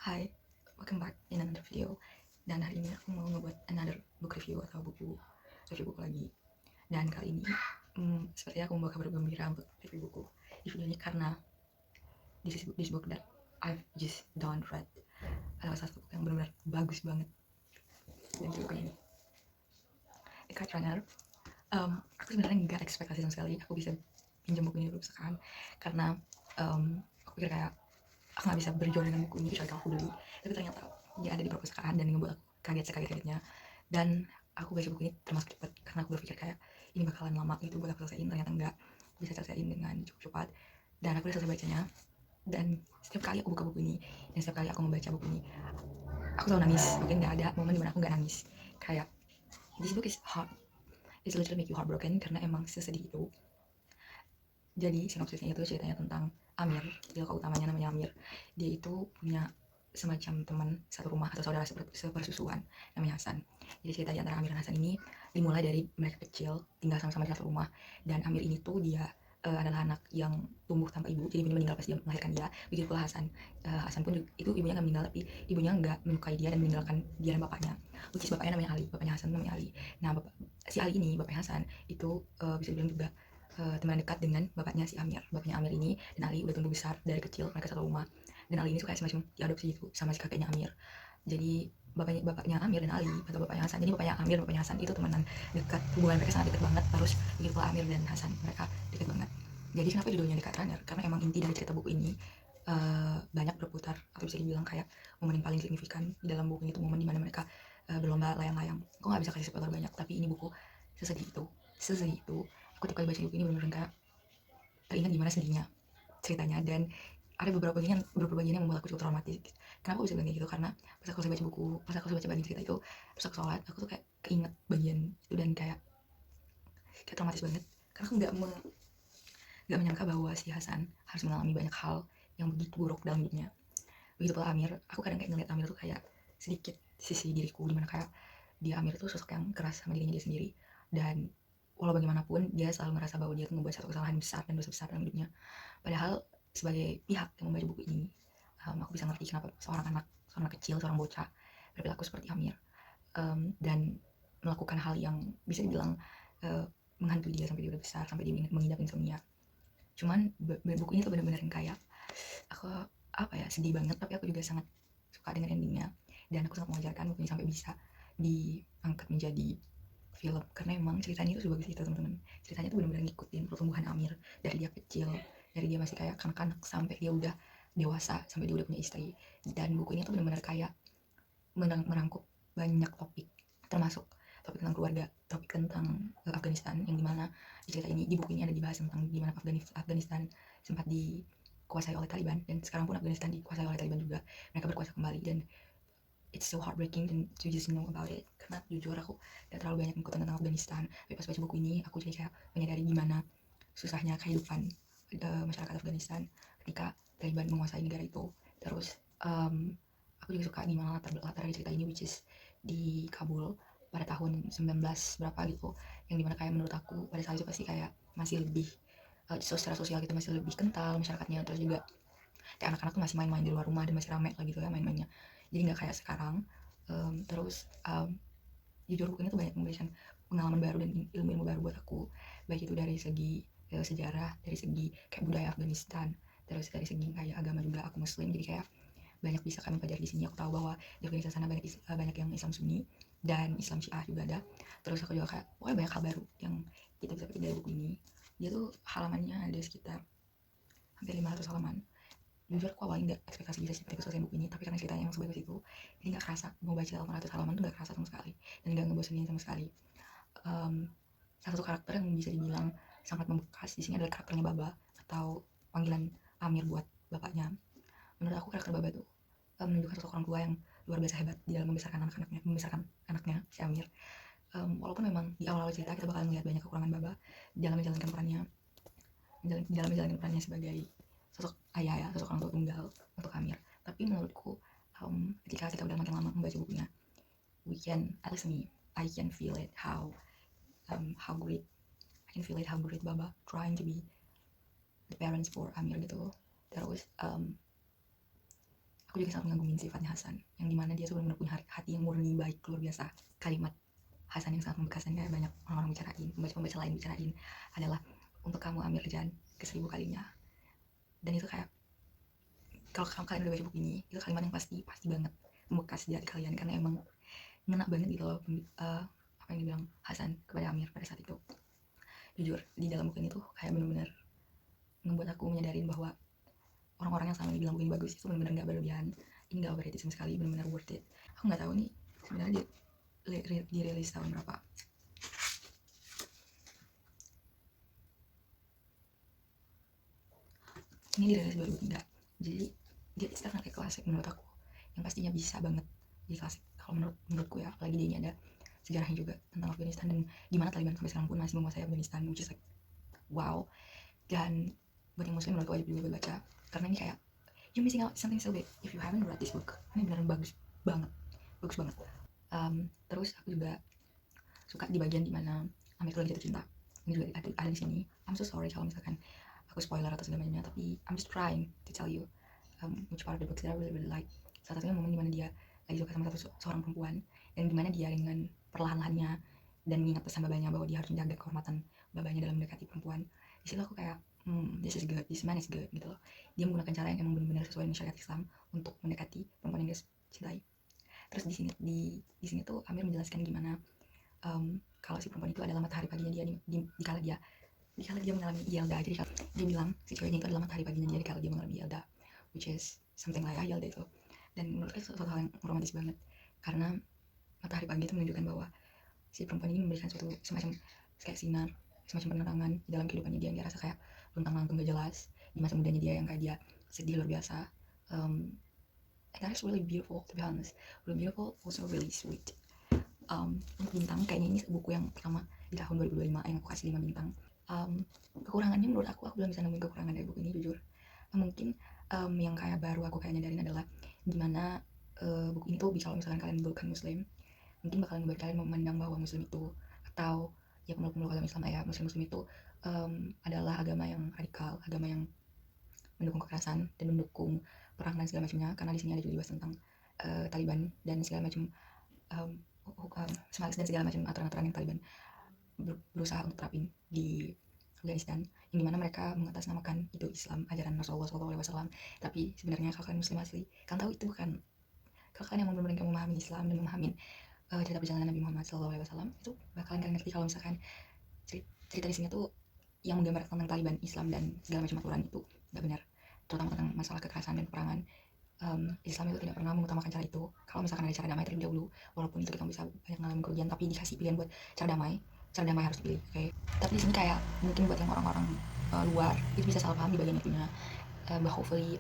Hai, welcome back in another video. Dan hari ini aku mau ngebuat another book review atau review buku lagi. Dan kali ini sepertinya aku membawa kabar gembira untuk review buku di video ini karena this book that I've just don't read adalah satu buku yang benar-benar bagus banget. Dan itu buku ini, The Kite Runner. Aku sebenarnya nggak ekspektasi sama sekali aku bisa pinjam buku ini dulu sekarang karena aku pikir kayak aku nggak bisa berjuang dengan buku ini kecuali kalau aku beli, tapi ternyata dia ada di perpustakaan dan ngebuat aku kaget-kagetnya. Dan aku baca buku ini termasuk cepat karena aku berpikir kayak ini bakalan lama gitu buat aku selesaiin, ternyata enggak, bisa selesaiin dengan cukup cepat dan aku udah selesai bacanya. Dan setiap kali aku buka buku ini dan setiap kali aku membaca buku ini aku selalu nangis. Mungkin nggak ada momen dimana aku nggak nangis. Kayak this book is hard, it's literally make you heartbroken karena emang sesedih itu. Jadi sinopsisnya itu ceritanya tentang Amir, tokoh utamanya namanya Amir. Dia itu punya semacam teman satu rumah atau saudara sepersusuan namanya Hasan. Jadi cerita di antara Amir dan Hasan ini dimulai dari mereka kecil tinggal sama-sama di satu rumah, dan Amir ini tuh dia adalah anak yang tumbuh tanpa ibu, jadi ibunya meninggal pas dia melahirkan dia. Begitu pula Hasan. Hasan pun itu ibunya nggak meninggal, tapi ibunya nggak menyukai dia dan meninggalkan dia dan bapaknya, which is bapaknya namanya Ali, bapaknya Hasan namanya Ali. Nah si Ali ini bapaknya Hasan itu bisa dibilang juga teman dekat dengan bapaknya si Amir. Bapaknya Amir ini dan Ali udah tumbuh besar dari kecil, mereka satu rumah. Dan Ali ini suka semacam diadopsi gitu sama si kakeknya Amir. Jadi bapaknya Amir dan Ali atau bapaknya Hasan. Jadi bapaknya Amir, bapaknya Hasan itu temenan dekat, hubungan mereka sangat dekat banget. Terus begitu pula Amir dan Hasan, mereka dekat banget. Jadi kenapa judulnya The Kite Runner? Karena emang inti dari cerita buku ini banyak berputar atau bisa dibilang kayak momen yang paling signifikan di dalam buku ini tuh momen dimana mereka berlomba layang-layang. Aku nggak bisa kasih spoiler banyak, tapi ini buku sesedih itu, sesedih itu. Aku tiap kali baca buku ini benar-benar kayak teringat gimana sedihnya ceritanya. Dan ada beberapa bagian yang membuat aku cukup traumatis. Kenapa aku bisa bilang kayak gitu? Karena pas aku selesai baca bagian cerita itu, terus aku sholat, aku tuh kayak keinget bagian itu dan kayak traumatis banget. Karena aku nggak menyangka bahwa si Hasan harus mengalami banyak hal yang begitu buruk dalam hidupnya. Begitu pula Amir, aku kadang kayak ngeliat Amir tuh kayak sedikit sisi diriku, dimana kayak Amir tuh sosok yang keras sama dirinya dia sendiri. Dan walau bagaimanapun dia selalu merasa bahwa dia tuh membuat satu kesalahan besar dan dosa besar dalam hidupnya. Padahal sebagai pihak yang membaca buku ini, aku bisa ngerti kenapa seorang kecil, seorang bocah berperilaku seperti Amir, dan melakukan hal yang bisa dibilang menghantui dia sampai dia udah besar, sampai dia mengidap insomnia. Cuman buku ini tuh benar-benar yang kayak aku sedih banget, tapi aku juga sangat suka dengan endingnya. Dan aku sangat mengajarkan buku ini sampai bisa diangkat menjadi film karena emang ceritanya itu sebagus itu teman-teman. Ceritanya tuh benar-benar ngikutin pertumbuhan Amir dari dia kecil, dari dia masih kayak kanak-kanak sampai dia udah dewasa, sampai dia udah punya istri. Dan buku ini tuh benar-benar kayak merangkup banyak topik, termasuk topik tentang keluarga, topik tentang Afghanistan, yang dimana di cerita ini, di buku ini ada dibahas tentang gimana Afghanistan sempat dikuasai oleh Taliban, dan sekarang pun Afghanistan dikuasai oleh Taliban juga, mereka berkuasa kembali. Dan it's so heartbreaking to just know about it. Karena jujur aku gak terlalu banyak ngikutin tentang Afghanistan, tapi pas baca buku ini aku jadi kayak menyadari gimana susahnya kehidupan masyarakat Afghanistan ketika Taliban menguasai negara itu. Terus aku juga suka gimana latar dari cerita ini, which is di Kabul pada tahun 19 berapa gitu, yang dimana kayak menurut aku pada saat itu pasti kayak masih lebih secara sosial kita masih lebih kental masyarakatnya. Terus juga kayak anak-anak tuh masih main-main di luar rumah dan masih rame lah gitu ya main-mainnya, jadi nggak kayak sekarang. Jujur buku ini tuh banyak memberikan pengalaman baru dan ilmu-ilmu baru buat aku, baik itu dari segi sejarah, dari segi kayak budaya Afghanistan, terus dari segi kayak agama juga, aku muslim, jadi kayak banyak bisa kami pelajari di sini. Aku tahu bahwa di Afghanistan sana banyak yang Islam Sunni dan Islam Syiah juga ada. Terus aku juga kayak pokoknya banyak hal baru yang kita bisa petik dari buku ini. Dia tuh halamannya ada sekitar hampir 500 halaman. Jujur aku awalnya nggak ekspektasi bisa seperti selesai buku ini, tapi karena ceritanya yang sebagus itu, jadi nggak kerasa mau baca 800 halaman tuh nggak kerasa sama sekali dan nggak ngebosenin sama sekali. um, Salah satu karakter yang bisa dibilang sangat membekas di sini adalah karakternya Baba, atau panggilan Amir buat bapaknya. Menurut aku karakter Baba tuh menunjukkan sosok orang tua yang luar biasa hebat di dalam membesarkan anaknya si Amir. Walaupun memang di awal-awal cerita kita bakal melihat banyak kekurangan Baba dalam menjalankan perannya sebagai sosok ayah ya, sosok orang tua tunggal untuk Amir. Tapi menurutku ketika kita udah makin lama membaca bukunya, at least me, I can feel it how great Baba trying to be the parents for Amir gitu. Terus aku juga sangat mengagumin sifatnya Hasan, yang dimana dia benar-benar punya hati yang murni, baik, luar biasa. Kalimat Hasan yang sangat membekas dan kayak banyak orang-orang bicarain, pembaca lain bicarain adalah untuk kamu Amir Jan ke 1000 kalinya. Dan itu kayak kalau kalian udah baca buku ini, itu kalimat yang pasti banget membekas di hati kalian, karena emang ngena banget gitu loh apa yang dibilang Hasan kepada Amir pada saat itu. Jujur di dalam buku ini tuh kayak benar-benar membuat aku menyadarin bahwa orang-orang yang selama ini bilang buku ini bagus itu benar-benar nggak berlebihan, ini nggak overrated sama sekali, benar-benar worth it. Aku nggak tahu nih sebenarnya dirilis tahun berapa. Ini dirilis 2003, jadi dia istilahnya kayak klasik menurut aku, yang pastinya bisa banget jadi klasik kalau menurutku ya. Apalagi dia ini ada sejarahnya juga tentang Afghanistan dan gimana Taliban sampai sekarang pun masih menguasai Afghanistan, which is like wow. Dan buat yang muslim menurutku wajib juga baca, karena ini kayak you missing out something so big if you haven't read this book. Ini beneran bagus banget. Terus aku juga suka di bagian dimana Amir tuh lagi jatuh cinta. Ini juga ada di sini. I'm so sorry kalau misalkan aku spoiler atau segala macamnya, tapi I'm just trying to tell you which part of the book that I really like. Salah satunya momen dimana dia lagi suka sama seorang perempuan, dan dimana dia dengan perlahan-lahannya dan mengingat pesan babanya bahwa dia harus menjaga kehormatan babanya dalam mendekati perempuan. Di situ aku kayak this is good, this man is good gitu loh. Dia menggunakan cara yang emang benar-benar sesuai dengan syariat Islam untuk mendekati perempuan yang dia cintai. Terus di sini tuh Amir menjelaskan gimana kalau si perempuan itu adalah matahari paginya dia dikala dia mengalami Ielda. Jadi dia bilang si ceweknya itu adalah matahari paginya dia dikala dia mengalami Ielda, which is something like Ielda itu. Dan menurut saya suatu hal yang romantis banget, karena matahari pagi itu menunjukkan bahwa si perempuan ini memberikan suatu semacam kayak sinar, semacam penerangan di dalam kehidupannya dia yang dia rasa kayak luntang-lantung gak jelas di masa mudanya dia, yang kayak dia sedih luar biasa. And that's really beautiful, to be honest. Really beautiful, also really sweet. Untuk bintang, kayaknya ini buku yang pertama di tahun 2025 yang aku kasih 5 bintang. Kekurangannya menurut aku belum bisa nemuin kekurangan dari buku ini, jujur. Mungkin yang kayak baru aku kayak nyadarin adalah gimana buku ini tuh kalau misalkan kalian bukan muslim, mungkin bakalan membuat kalian memandang bahwa muslim itu, atau ya pemeluk agama Islam ya, muslim itu adalah agama yang radikal, agama yang mendukung kekerasan dan mendukung perang dan segala macamnya. Karena di sini ada juga dibahas tentang Taliban dan segala macam semalis dan segala macam aturan-aturan yang Taliban berusaha untuk terapin di Afghanistan, yang dimana mereka mengatasnamakan itu Islam, ajaran Rasulullah SAW. Tapi sebenarnya kalau kalian muslim asli, kalian tahu itu bukan. Kalau kalian yang benar-benar memahami Islam dan memahami cerita perjalanan Nabi Muhammad SAW, itu bakalan kalian ngerti kalau misalkan cerita di sini tuh yang menggambarkan tentang Taliban, Islam dan segala macam aturan itu nggak benar, terutama tentang masalah kekerasan dan peperangan. Islam itu tidak pernah mengutamakan cara itu. Kalau misalkan ada cara damai terlebih dahulu, walaupun itu kita bisa banyak mengalami kerugian, tapi dikasih pilihan buat cara damai harus dipilih. Okay? Tapi di sini kayak mungkin buat yang orang-orang luar itu bisa salah paham di bagian itunya. But hopefully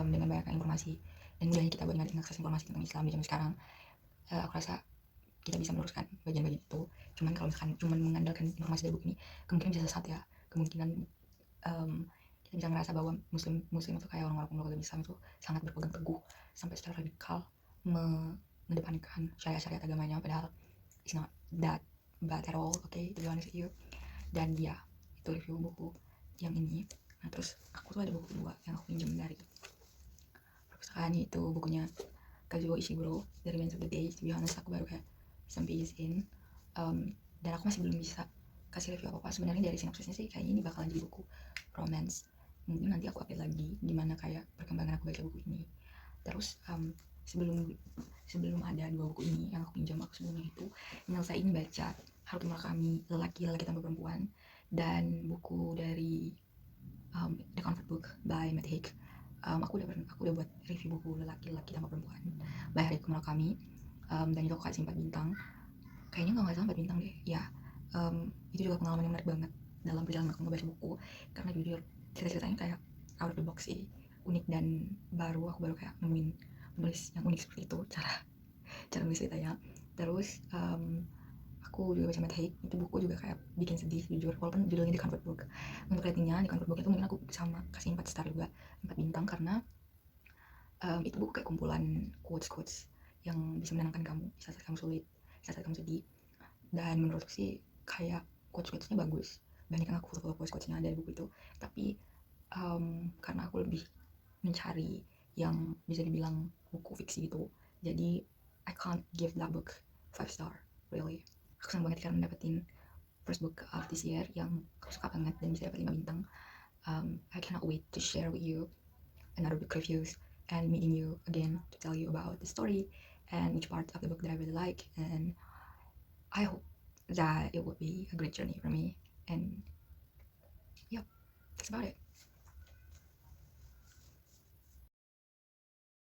dengan banyaknya informasi dan mudahnya kita buat mengakses informasi tentang Islam di zaman sekarang, aku rasa kita bisa meluruskan bagian-bagian itu. Cuman kalau misalkan cuma mengandalkan informasi dari buku ini, kemungkinan bisa sesat ya. Kemungkinan kita bisa ngerasa bahwa muslim itu kayak orang-orang pemeluk agama Islam itu sangat berpegang teguh sampai secara radikal mengedepankan syariat agamanya, padahal it's not that bad at all, okay, to be honest with you. Dan dia itu review buku yang ini. Nah terus aku tuh ada buku kedua yang aku pinjam dari perpustakaan, itu bukunya Kazuo Ishiguro, The Remains of the Day. To be honest, aku baru kayak some pages in, dan aku masih belum bisa kasih review apa-apa. Sebenarnya dari sinopsisnya sih kayaknya ini bakalan jadi buku romance. Mungkin nanti aku update lagi gimana kayak perkembangan aku baca buku ini. Terus sebelum ada 2 buku ini yang aku pinjam, aku sebelumnya itu nyelesain baca Haruki Murakami, Lelaki Tanpa Perempuan, dan buku dari The Comfort Book by Matt Haig. Aku udah buat review buku Lelaki Tanpa Perempuan by Haruki Murakami, dan itu aku kasih 4 bintang. Kayaknya nggak salah 4 bintang deh ya. Itu juga pengalaman yang menarik banget dalam perjalanan aku ngebaca buku, karena jujur cerita-ceritanya kayak out of the box sih, unik dan baru. Aku baru kayak nemuin penulis yang unik seperti itu cara nulis ceritanya. Terus aku juga baca Matt Haig, itu buku juga kayak bikin sedih jujur, walaupun judulnya The Comfort Book. Untuk ratingnya di Comfort Book itu mungkin aku sama kasih 4 star juga, 4 bintang, karena itu buku kayak kumpulan quotes yang bisa menenangkan kamu di saat kamu sulit, di saat kamu sedih. Dan menurutku sih kayak quotes-quotesnya bagus, bandingkan aku foto-foto quotes-quotesnya dari buku itu. Tapi karena aku lebih mencari yang bisa dibilang buku fiksi gitu. Jadi I can't give that book 5 star really. Aku senang banget karena dapetin first book of this year yang aku suka banget dan bisa dapat 5 bintang. I cannot wait to share with you another book reviews and meeting you again to tell you about the story and which part of the book that I really like, and I hope that it will be a great journey for me. And yeah, that's about it.